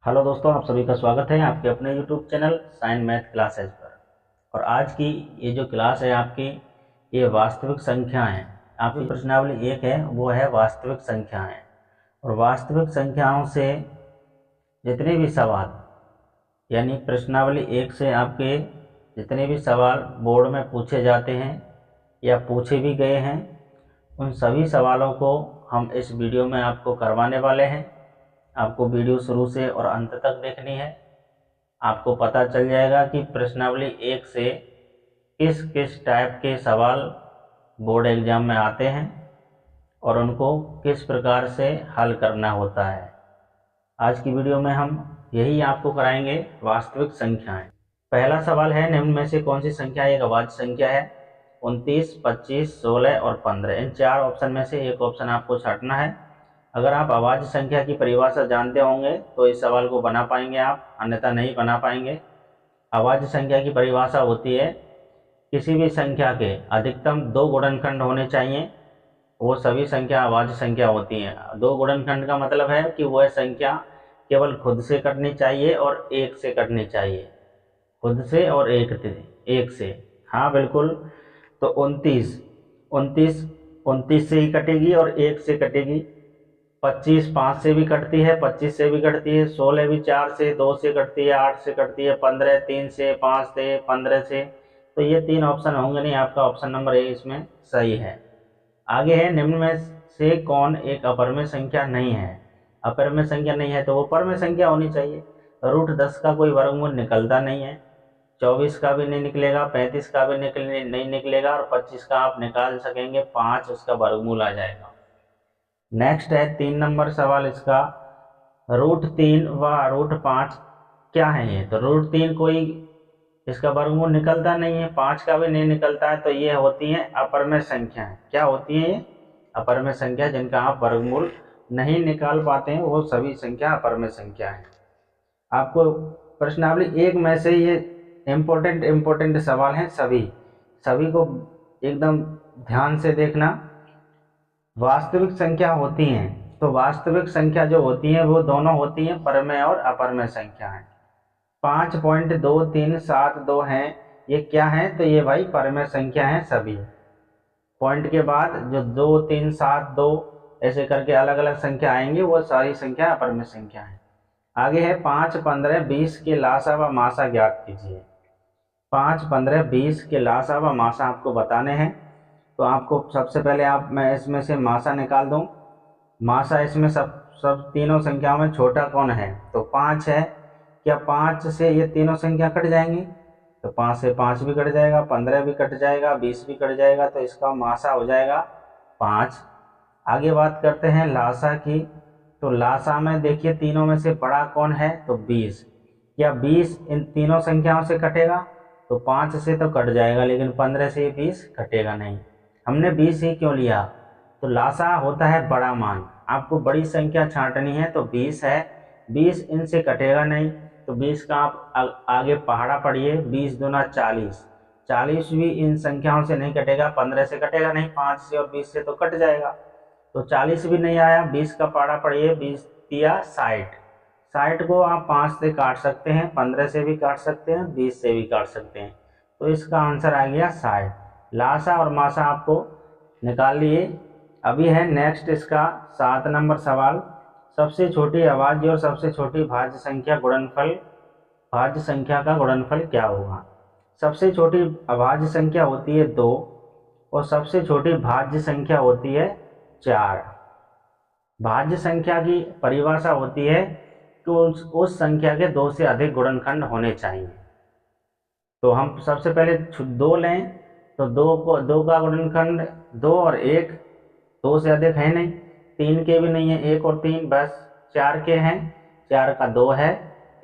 Hello दोस्तों, आप सभी का स्वागत है आपके अपने YouTube channel sine math classes पर। और आज की ये जो क्लास है आपकी, ये वास्तविक संख्याएं। आपकी प्रश्नावली एक है, वो है वास्तविक संख्याएं। और वास्तविक संख्याओं से जितने भी सवाल, यानी प्रश्नावली एक से आपके जितने भी सवाल बोर्ड में पूछे जाते हैं या पूछे भी गए हैं, उन सभी सवालों को हम इस वीडियो में आपको करवाने वाले हैं। आपको वीडियो शुरू से और अंत तक देखनी है। आपको पता चल जाएगा कि प्रश्नावली एक से किस किस टाइप के सवाल बोर्ड एग्जाम में आते हैं और उनको किस प्रकार से हल करना होता है। आज की वीडियो में हम यही आपको कराएंगे, वास्तविक संख्याएं। पहला सवाल है, निम्न में से कौन सी संख्या एक अभाज्य संख्या है? 29, 25, 16 और 15। इन चार ऑप्शन में से एक ऑप्शन आपको छांटना है। अगर आप अभाज्य संख्या की परिभाषा जानते होंगे तो इस सवाल को बना पाएंगे आप, अन्यथा नहीं बना पाएंगे। अभाज्य संख्या की परिभाषा होती है, किसी भी संख्या के अधिकतम दो गुणनखंड होने चाहिए, वो सभी संख्या अभाज्य संख्या होती हैं। दो गुणनखंड का मतलब है कि वह संख्या केवल खुद से कटनी चाहिए और एक से कटनी चाहिए। खुद से और एक से, हाँ बिल्कुल। तो 29 29 29 से ही कटेगी और एक से कटेगी। 25 5 से भी कटती है, 25 से भी कटती है। 16 भी 4 से, 2 से कटती है, 8 से कटती है। 15 3 से, 5 से, 15 से। तो ये तीन ऑप्शन होंगे नहीं, आपका ऑप्शन नंबर ए इसमें सही है। आगे है, निम्न में से कौन एक अपरिमेय संख्या नहीं है? अपरिमेय संख्या नहीं है तो वो परमेय संख्या होनी चाहिए। √10 का कोई वर्गमूल निकलता नहीं है, 24 का भी नहीं निकलेगा, 35 का भी नहीं निकलेगा, और 25 का आप निकाल सकेंगे, 5 उसका वर्गमूल आ जाएगा। नेक्स्ट है 3 नंबर सवाल इसका, √3 व √5 क्या है ये? तो √3 कोई इसका वर्गमूल निकलता नहीं है, 5 का भी नहीं निकलता है, तो ये होती हैं अपरिमेय संख्याएं। क्या होती हैं ये? अपरिमेय संख्या, जिनका आप वर्गमूल नहीं निकाल पाते हैं, वो सभी संख्या अपरिमेय संख्या है। आपको प्रश्नावली एक में से ये इम्पोर्टेंट सवाल हैं, सभी को एकदम ध्यान से देखना। वास्तविक संख्या होती हैं, तो वास्तविक संख्या जो होती हैं वो दोनों होती हैं परमेय और अपरमेय संख्या है। 5.2372 हैं, ये क्या है? तो ये भाई परमेय संख्या है सभी। पॉइंट के बाद जो 2 3 7 2 ऐसे करके अलग अलग संख्या आएंगी, वो सारी संख्या अपरमेय संख्या है। आगे है 5, 15, 20 के लासा व मासा ज्ञात कीजिए। 5, 15, 20 के लासा व मासा आपको बताने हैं। तो आपको सबसे पहले मैं इसमें से मासा निकाल दूं। मासा इसमें सब तीनों संख्याओं में छोटा कौन है? तो 5 है। क्या 5 से ये तीनों संख्या कट जाएंगी? तो 5 से 5 भी कट जाएगा, 15 भी कट जाएगा, 20 भी कट जाएगा, तो इसका मासा हो जाएगा 5। आगे बात करते हैं लासा की। तो लासा में देखिए तीनों में से बड़ा कौन है? तो 20। क्या 20 इन तीनों संख्याओं से कटेगा? तो 5 से तो कट जाएगा, लेकिन 15 से 20 कटेगा नहीं। हमने 20 ही क्यों लिया? तो लासा होता है बड़ा मान, आपको बड़ी संख्या छांटनी है, तो 20 है। 20 इनसे कटेगा नहीं, तो 20 का आप आगे पहाड़ा पढ़िए। 20 दूना 40, 40 भी इन संख्याओं से नहीं कटेगा, 15 से कटेगा नहीं, 5 से और 20 से तो कट जाएगा, तो 40 भी नहीं आया। 20 का पहाड़ा पढ़िए, 20 दिया 60, 60 को आप 5 से काट सकते हैं, 15 से भी काट सकते हैं, 20 से भी काट सकते हैं, तो इसका आंसर आ गया 60। लासा और मासा आपको निकाल लिए। अभी है नेक्स्ट इसका 7 नंबर सवाल, सबसे छोटी अभाज्य और सबसे छोटी भाज्य संख्या गुणनफल, भाज्य संख्या का गुणनफल क्या होगा? सबसे छोटी अभाज्य संख्या होती है 2 और सबसे छोटी भाज्य संख्या होती है 4। भाज्य संख्या की परिभाषा होती है कि उस संख्या के 2 से अधिक गुणनखंड होने चाहिए। तो हम सबसे पहले 2 लें, तो 2 का गुणनखंड 2 और 1, 2 से अधिक है नहीं। 3 के भी नहीं है, 1 और 3 बस। 4 के हैं, 4 का 2 है,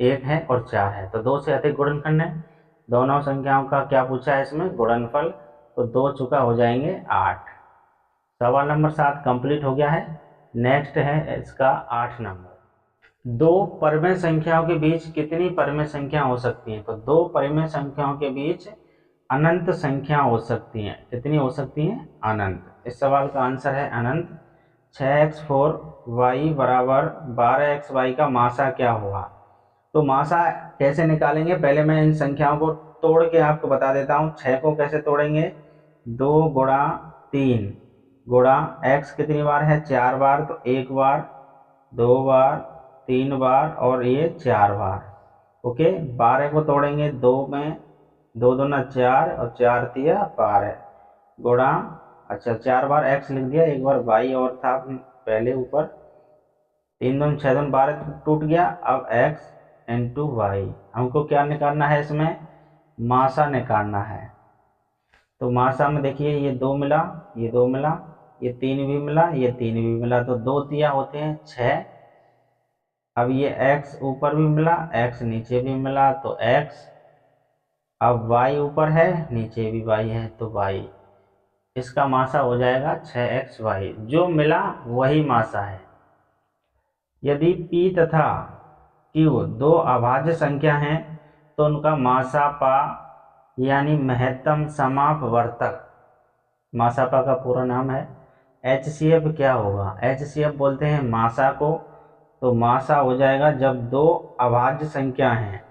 1 है और 4 है, तो 2 से अधिक गुणनखंड है। दोनों संख्याओं का क्या पूछा है इसमें? गुणनफल। तो 2 चुका हो जाएंगे 8। सवाल नंबर 7 कंप्लीट हो गया है। नेक्स्ट है इसका 8 नंबर, दो परमेय संख्याओं के बीच कितनी परमेय संख्या हो सकती हैं? तो 2 परमेय संख्याओं के बीच अनंत संख्या हो सकती हैं। कितनी हो सकती हैं? अनंत। इस सवाल का आंसर है अनंत। 6x4y बराबर 12xy का मासा क्या होगा? तो मासा कैसे निकालेंगे, पहले मैं इन संख्याओं को तोड़ के आपको बता देता हूँ। 6 को कैसे तोड़ेंगे, 2 गुणा 3 गुणा x कितनी बार है, 4 बार, तो 1 बार, 2 बार, 3 बार और ये 4 बार। ओके, 12 को तोड़ेंगे 2 में, 2 दूना 4 और 4 तिया 12 गुणा, अच्छा 4 बार x लिख दिया, 1 बार y और था पहले ऊपर, 3 दून 6 दून 12 टूट गया। अब x इंटू वाई, हमको क्या निकालना है, इसमें मासा निकालना है। तो मासा में देखिए ये 2 मिला, ये 2 मिला, ये 3 भी मिला, ये 3 भी मिला, तो 2 तिया होते हैं 6। अब ये x ऊपर भी मिला, x नीचे भी मिला, तो x, अब y ऊपर है नीचे भी y है, तो y, इसका मासा हो जाएगा 6xy। जो मिला वही मासा है। यदि p तथा q दो अभाज्य संख्या हैं तो उनका मासापा यानी महत्तम समापवर्तक, मासापा का पूरा नाम है HCF, क्या होगा, HCF बोलते हैं मासा को। तो मासा हो जाएगा जब दो अभाज्य संख्या हैं,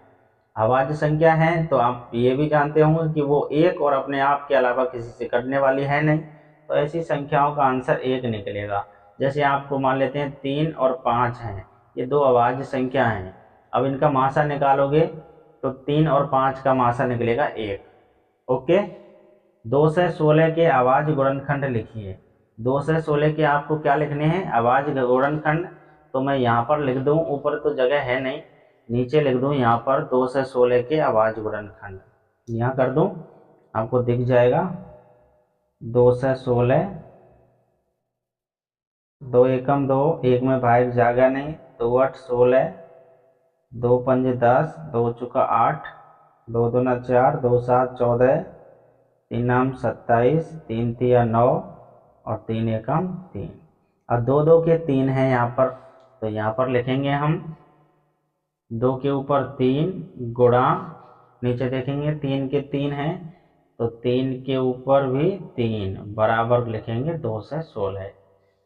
अभाज्य संख्या है तो आप ये भी जानते होंगे कि वो एक और अपने आप के अलावा किसी से कटने वाली है नहीं, तो ऐसी संख्याओं का आंसर 1 निकलेगा। जैसे आपको मान लेते हैं 3 और 5 हैं, ये दो अभाज्य संख्या हैं। अब इनका मासा निकालोगे तो 3 और 5 का मासा निकलेगा 1। ओके, 2 से 16 के अभाज्य गुणनखंड लिखिए। 2 से 16 के आपको क्या लिखने हैं, अभाज्य गुणनखंड। तो मैं यहाँ पर लिख दूँ, ऊपर तो जगह है नहीं, नीचे लिख दूँ यहाँ पर 2 से 16 के अभाज्य गुणनखंड, यहाँ कर दूँ, आपको दिख जाएगा। 2 से 16, 2 एकम 2, 1 में भाग जाएगा नहीं, 2 8 16, 2 पंजे 10, 2 चुका 8, 2 दूना 4, 2 7 14, 3 नाम 27, 3 तिया 9 और 3 एकम 3। और 2 2 के 3 हैं यहाँ पर, तो यहाँ पर लिखेंगे हम 2 के ऊपर 3 गुणा, नीचे देखेंगे 3 के 3 हैं तो 3 के ऊपर भी 3 बराबर लिखेंगे 2 से 16।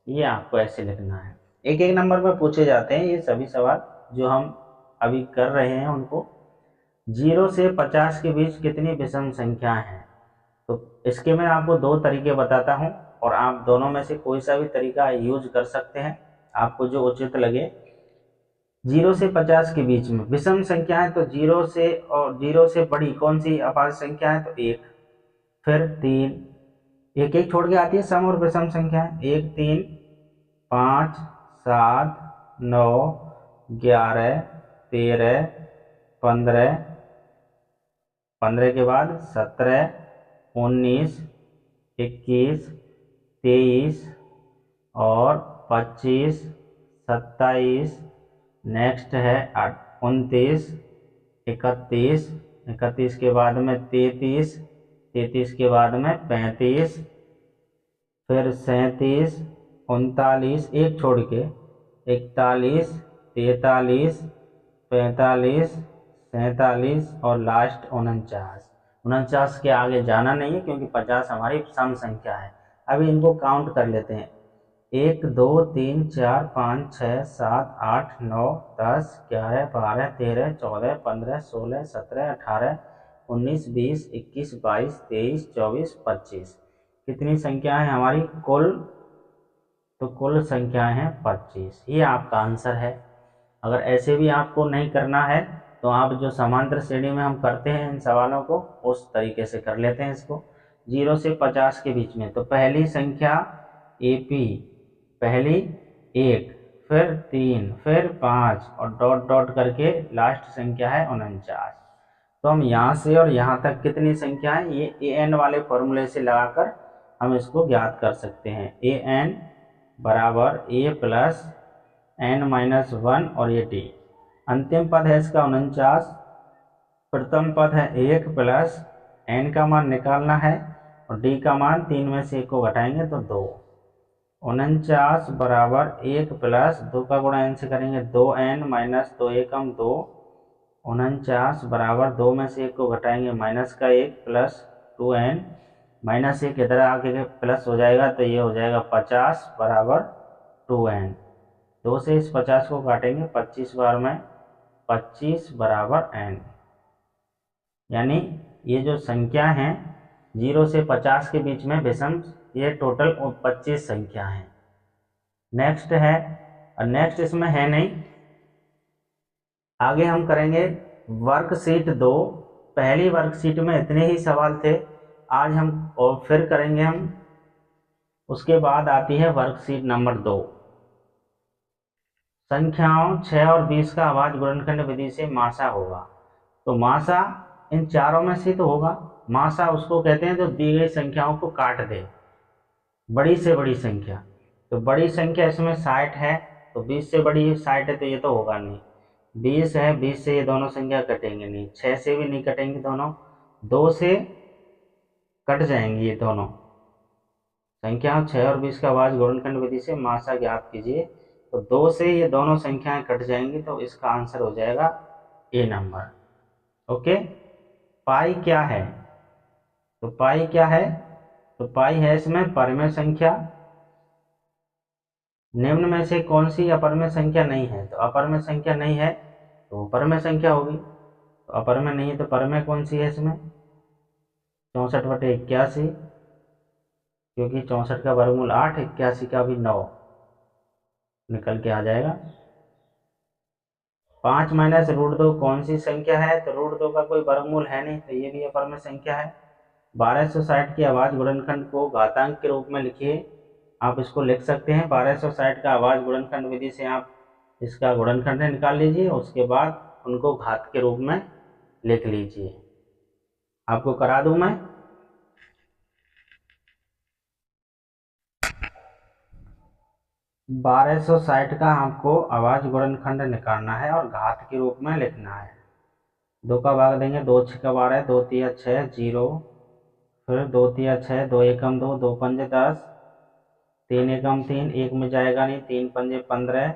ये आपको ऐसे लिखना है। एक एक नंबर में पूछे जाते हैं ये सभी सवाल जो हम अभी कर रहे हैं उनको। 0 से 50 के बीच कितनी विषम संख्या हैं, तो इसके मैं आपको 2 तरीके बताता हूँ और आप दोनों में से कोई सा भी तरीका यूज कर सकते हैं, आपको जो उचित लगे। 0 से 50 के बीच में विषम संख्या है तो 0 से और 0 से बड़ी कौन सी अभाज्य संख्या है, तो 1, फिर 3, एक एक छोड़ के आती है सम और विषम संख्या है, 1 3 5 7 9 11 13 15, 15 के बाद 17 19 21 23 और 25 27, नेक्स्ट है 29 31, 31 के बाद में 33, 33 के बाद में 35, फिर 37 39, एक छोड़ के 41 43 45 47 और लास्ट 49। 49 के आगे जाना नहीं है क्योंकि 50 हमारी सम संख्या है। अभी इनको काउंट कर लेते हैं, 1 2 3 4 5 6 7 8 9 10 11 12 13 14 15 16 17 18 19 20 21 22 23 24 25। कितनी संख्या है हमारी कुल, तो कुल संख्याएं हैं 25। ये आपका आंसर है। अगर ऐसे भी आपको नहीं करना है तो आप जो समांतर श्रेणी में हम करते हैं इन सवालों को उस तरीके से कर लेते हैं इसको। 0 से 50 के बीच में तो पहली संख्या AP, पहली 1, फिर 3, फिर 5 और डॉट डॉट करके लास्ट संख्या है 49। तो हम यहाँ से और यहाँ तक कितनी संख्या है ये AN वाले फॉर्मूले से लगाकर हम इसको ज्ञात कर सकते हैं। AN बराबर A प्लस N-1 और ये D। अंतिम पद है इसका 49, प्रथम पद है 1 प्लस N का मान निकालना है और D का मान 3 में से 1 को घटाएंगे तो 2। 49 बराबर 1 प्लस 2 का गुणा N से करेंगे 2N माइनस 2 एकम 2। 49 बराबर 2 में से 1 को घटाएंगे माइनस का 1 प्लस 2N, माइनस 1 इधर आके प्लस हो जाएगा तो ये हो जाएगा 50 बराबर 2N। 2 से इस 50 को काटेंगे 25 बार में 25 बराबर n, यानी ये जो संख्या हैं 0 से 50 के बीच में विषम, ये टोटल 25 संख्या हैं। नेक्स्ट है, और नेक्स्ट इसमें है नहीं, आगे हम करेंगे वर्कशीट 2। पहली वर्कशीट में इतने ही सवाल थे, आज हम और फिर करेंगे हम। उसके बाद आती है वर्कशीट नंबर 2। संख्याओं 6 और 20 का आवाज गुणनखंड विधि से मासा होगा। तो मासा इन चारों में से तो होगा। मासा उसको कहते हैं जो दी गई संख्याओं को काट दे, बड़ी से बड़ी संख्या। तो बड़ी संख्या इसमें 60 है, तो 20 से बड़ी 60 है, तो ये तो होगा नहीं। 20 है, 20 से ये दोनों संख्या कटेंगे नहीं, 6 से भी नहीं कटेंगे दोनों, 2 से कट जाएंगी ये दोनों संख्याओं। 6 और 20 का आवाज गुणनखंड विधि से मासा ज्ञात कीजिए। तो 2 से ये दोनों संख्याएं कट जाएंगी, तो इसका आंसर हो जाएगा ए नंबर। ओके। पाई क्या है? तो पाई क्या है? तो पाई है इसमें परमेय संख्या। निम्न में से कौन सी अपरमेय संख्या नहीं है? तो अपरमेय संख्या नहीं है तो परमेय संख्या होगी। तो अपरमेय नहीं है तो परमेय कौन सी है इसमें? 64/81, क्योंकि 64 का वर्गमूल 8, 81 का भी 9 निकल के आ जाएगा। 5 माइनस √2 कौन सी संख्या है? तो √2 का कोई वर्गमूल है नहीं, तो ये भी अपरमेय संख्या है। 1260 की आवाज गुणनखंड को घातांक के रूप में लिखिए। आप इसको लिख सकते हैं 1260 का आवाज गुणनखंड विधि से आप इसका गुणनखंड निकाल लीजिए, उसके बाद उनको घात के रूप में लिख लीजिए। आपको करा दूं मैं। बारह सौ साठ का आपको आवाज गुणनखंड निकालना है और घात के रूप में लिखना है। 2 का भाग देंगे, 2 6 का 12, 2 3 6 0, फिर 2 3 6, 2 एकम 2, 2 पंजे 10, 3 एकम 3, 1 में जाएगा नहीं, 3 पंजे 15,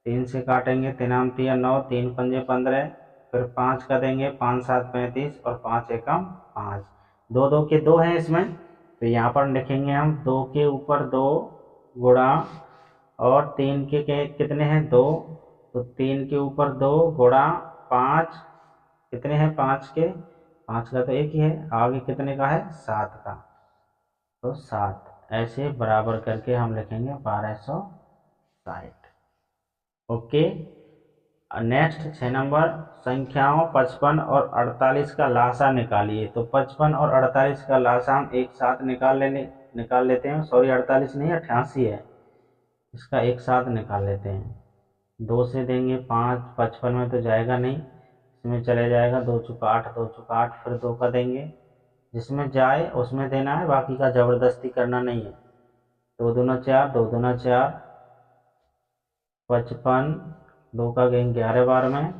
3 से काटेंगे, 3 आम 3 9, 3 पंजे 15, फिर 5 का देंगे, 5 7 35 और 5 एकम 5। 2 2 के 2 हैं इसमें, तो यहाँ पर लिखेंगे हम 2 के ऊपर 2 गुणा, और 3 के कितने हैं 2, तो 3 के ऊपर 2 गुणा 5, कितने हैं 5 के, 5 का तो एक ही है, आगे कितने का है 7 का, तो 7। ऐसे बराबर करके हम लिखेंगे 1260। ओके। नेक्स्ट 6 नंबर, संख्याओं 55 और 48 का लासा निकालिए। तो 55 और 48 का लासा हम एक साथ निकाल लेते हैं। सॉरी, 48 नहीं, 88 है, इसका एक साथ निकाल लेते हैं। 2 से देंगे 5, 55 में तो जाएगा नहीं, इसमें चले जाएगा, 2 चुका 8, 2 चुका 8, फिर 2 का देंगे, जिसमें जाए उसमें देना है, बाकी का ज़बरदस्ती करना नहीं है। 2 दूना 4, 2 दूना 4, 55, 2 का गेंग 11 बार में।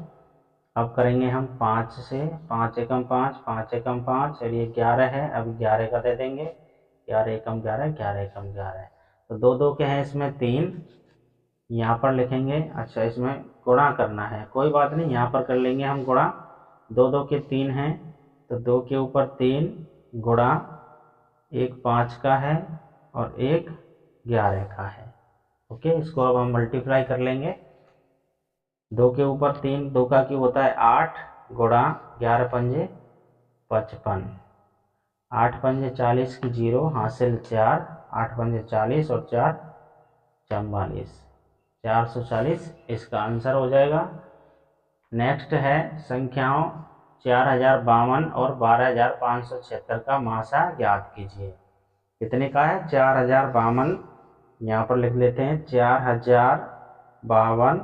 अब करेंगे हम 5 से, 5 एकम 5, 5 एकम 5, और ये 11 है, अब 11 का दे देंगे, 11 एकम 11, 11 एकम 11। तो 2 2 के हैं इसमें 3, यहाँ पर लिखेंगे। अच्छा, इसमें गुणा करना है, कोई बात नहीं, यहाँ पर कर लेंगे हम गुणा। 2 2 के 3 हैं, तो 2 के ऊपर 3 गुणा, एक 5 का है और एक 11 का है। ओके, इसको अब हम मल्टीप्लाई कर लेंगे। 2 के ऊपर 3, 2 का क्यूब होता है 8 गुणा 11 पंजे 55, 8 पंजे 40 की 0 हासिल 4, 8 पंजे 40 और 4 44, 440 इसका आंसर हो जाएगा। नेक्स्ट है संख्याओं 4052 और 12576 का मासा ज्ञात कीजिए। कितने का है? 4052, यहाँ पर लिख लेते हैं 4052,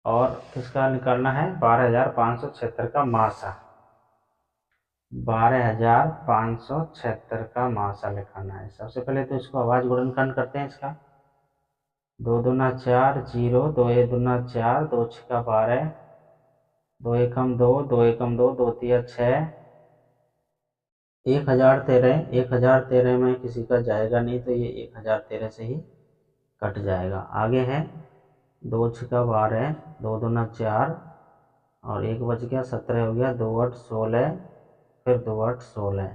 और किसका निकालना है? 12576 का मासा। 12576 का मासा लिखाना है। सबसे पहले तो इसको आवाज गुणनखंड करते हैं इसका। 2 दूना 4 0, 2 एक दूना 4, 2 छक्का 12, 2 एकम 2, 2 एकम 2, 2 तिया 6, 1013, 1013 में किसी का जाएगा नहीं, तो ये 1013 से ही कट जाएगा। आगे है 2 छक्का 12, 2 दूना 4, और एक बच गया, 17 हो गया, 2 8 16, फिर 2 8 16,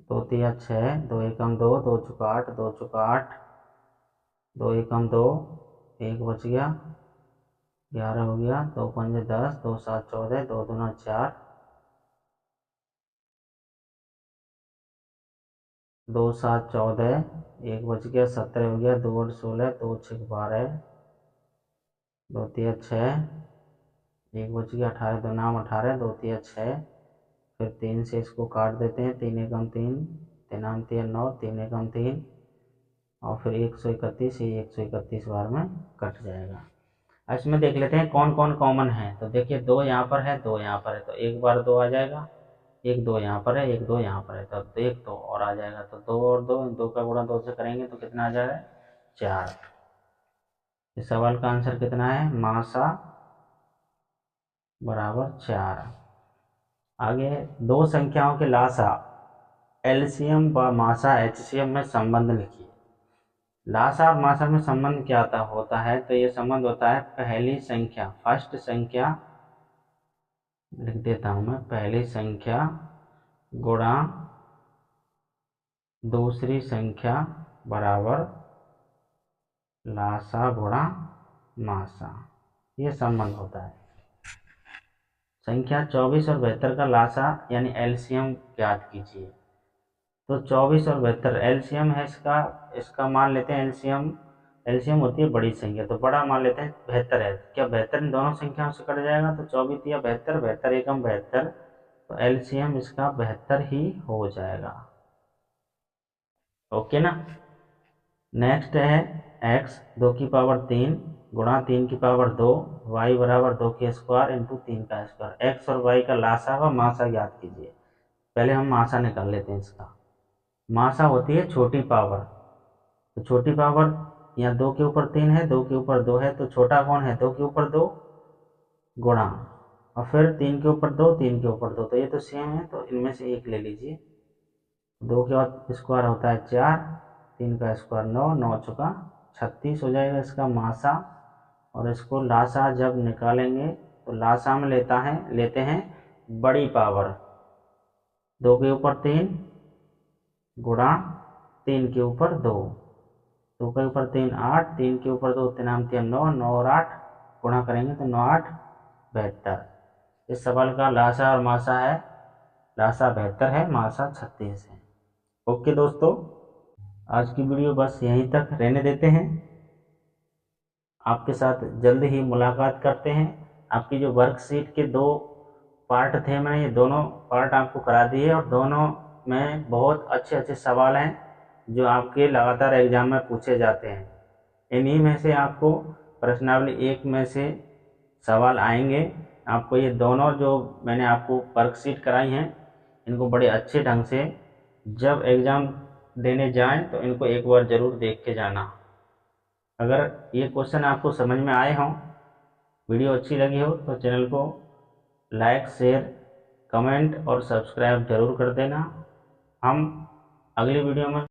2 तिया 6, 2 एकम 2, 2 चुका 8, 2 चुका 8, 2 एकम 2, एक बच गया, 11 हो गया, 2 पंजे 10, 2 7 14, 2 दूना 4, 2 7 14, 1 बच गया, 17 हो गया, 2 8 16, 2 6 12, 2 3 6, 1 बच गया, 18, 2 9 18, 2 3 6, फिर 3 से इसको काट देते हैं, 3 एकम 3, 3 आम 3 9, 3 एकम 3, और फिर 131, ये 131 बार में कट जाएगा। इसमें देख लेते हैं कौन कौन कॉमन है। तो देखिए 2 यहाँ पर है, 2 यहाँ पर है, तो एक बार 2 आ जाएगा, 1 2 यहाँ पर है, 1 2 यहाँ पर है, तो 1 2 और आ जाएगा, तो 2 और 2, 2 का गुणा 2 से करेंगे तो कितना आ जाएगा, 4। इस सवाल का आंसर कितना है, मासा बराबर 4। आगे दो संख्याओं के लासा एलसीएम व मासा एचसीएम में संबंध लिखिए। लासा और मासा में संबंध क्या होता है, तो ये संबंध होता है पहली संख्या, फर्स्ट संख्या लिख देता हूं मैं, पहली संख्या गुणा दूसरी संख्या बराबर लासा गुणा मासा, ये संबंध होता है। संख्या 24 और 72 का लासा यानी एलसीएम ज्ञात कीजिए। तो 24 और 72 एलसीएम है इसका मान लेते हैं, एलसीएम होती है बड़ी संख्या, तो बड़ा मान लेते हैं 72 है। क्या 72 इन दोनों संख्याओं से कट जाएगा, तो 24 या 72, 72 एकम 72, तो एलसीएम इसका 72 ही हो जाएगा। ओके ना। नेक्स्ट है x 2 की पावर 3 गुणा 3 की पावर 2, y बराबर 2 के स्क्वायर इंटू 3 का स्क्वायर। x और y का लासा व मासा ज्ञात कीजिए। पहले हम मासा निकाल लेते हैं इसका। मासा होती है छोटी पावर, तो छोटी पावर यहाँ 2 के ऊपर 3 है, 2 के ऊपर 2 है, तो छोटा कौन है, 2 के ऊपर 2 गुणा, और फिर 3 के ऊपर 2, 3 के ऊपर 2, तो ये तो सेम है, तो इनमें से एक ले लीजिए। 2 के बाद स्क्वायर होता है 4, 3 का स्क्वायर 9, 9 चौका 36 हो जाएगा इसका मासा। और इसको लासा जब निकालेंगे तो लासा में लेते हैं बड़ी पावर, 2 के ऊपर 3 गुणा 3 के ऊपर 2, 2 के ऊपर 3 8, 3 के ऊपर 2 3 3 9, 9 और 8 गुणा करेंगे तो 9 8 72। इस सवाल का लासा और मासा है, लासा 72 है, मासा 36 है। ओके दोस्तों, आज की वीडियो बस यहीं तक रहने देते हैं। आपके साथ जल्द ही मुलाकात करते हैं। आपकी जो वर्कशीट के 2 पार्ट थे, मैंने ये दोनों पार्ट आपको करा दिए, और दोनों में बहुत अच्छे सवाल हैं जो आपके लगातार एग्जाम में पूछे जाते हैं। इन्हीं में से आपको प्रश्नावली 1 में से सवाल आएंगे। आपको ये दोनों जो मैंने आपको वर्कशीट कराई हैं, इनको बड़े अच्छे ढंग से जब एग्ज़ाम देने जाएं तो इनको एक बार ज़रूर देख के जाना। अगर ये क्वेश्चन आपको समझ में आए हों, वीडियो अच्छी लगी हो, तो चैनल को लाइक शेयर कमेंट और सब्सक्राइब जरूर कर देना। हम अगली वीडियो में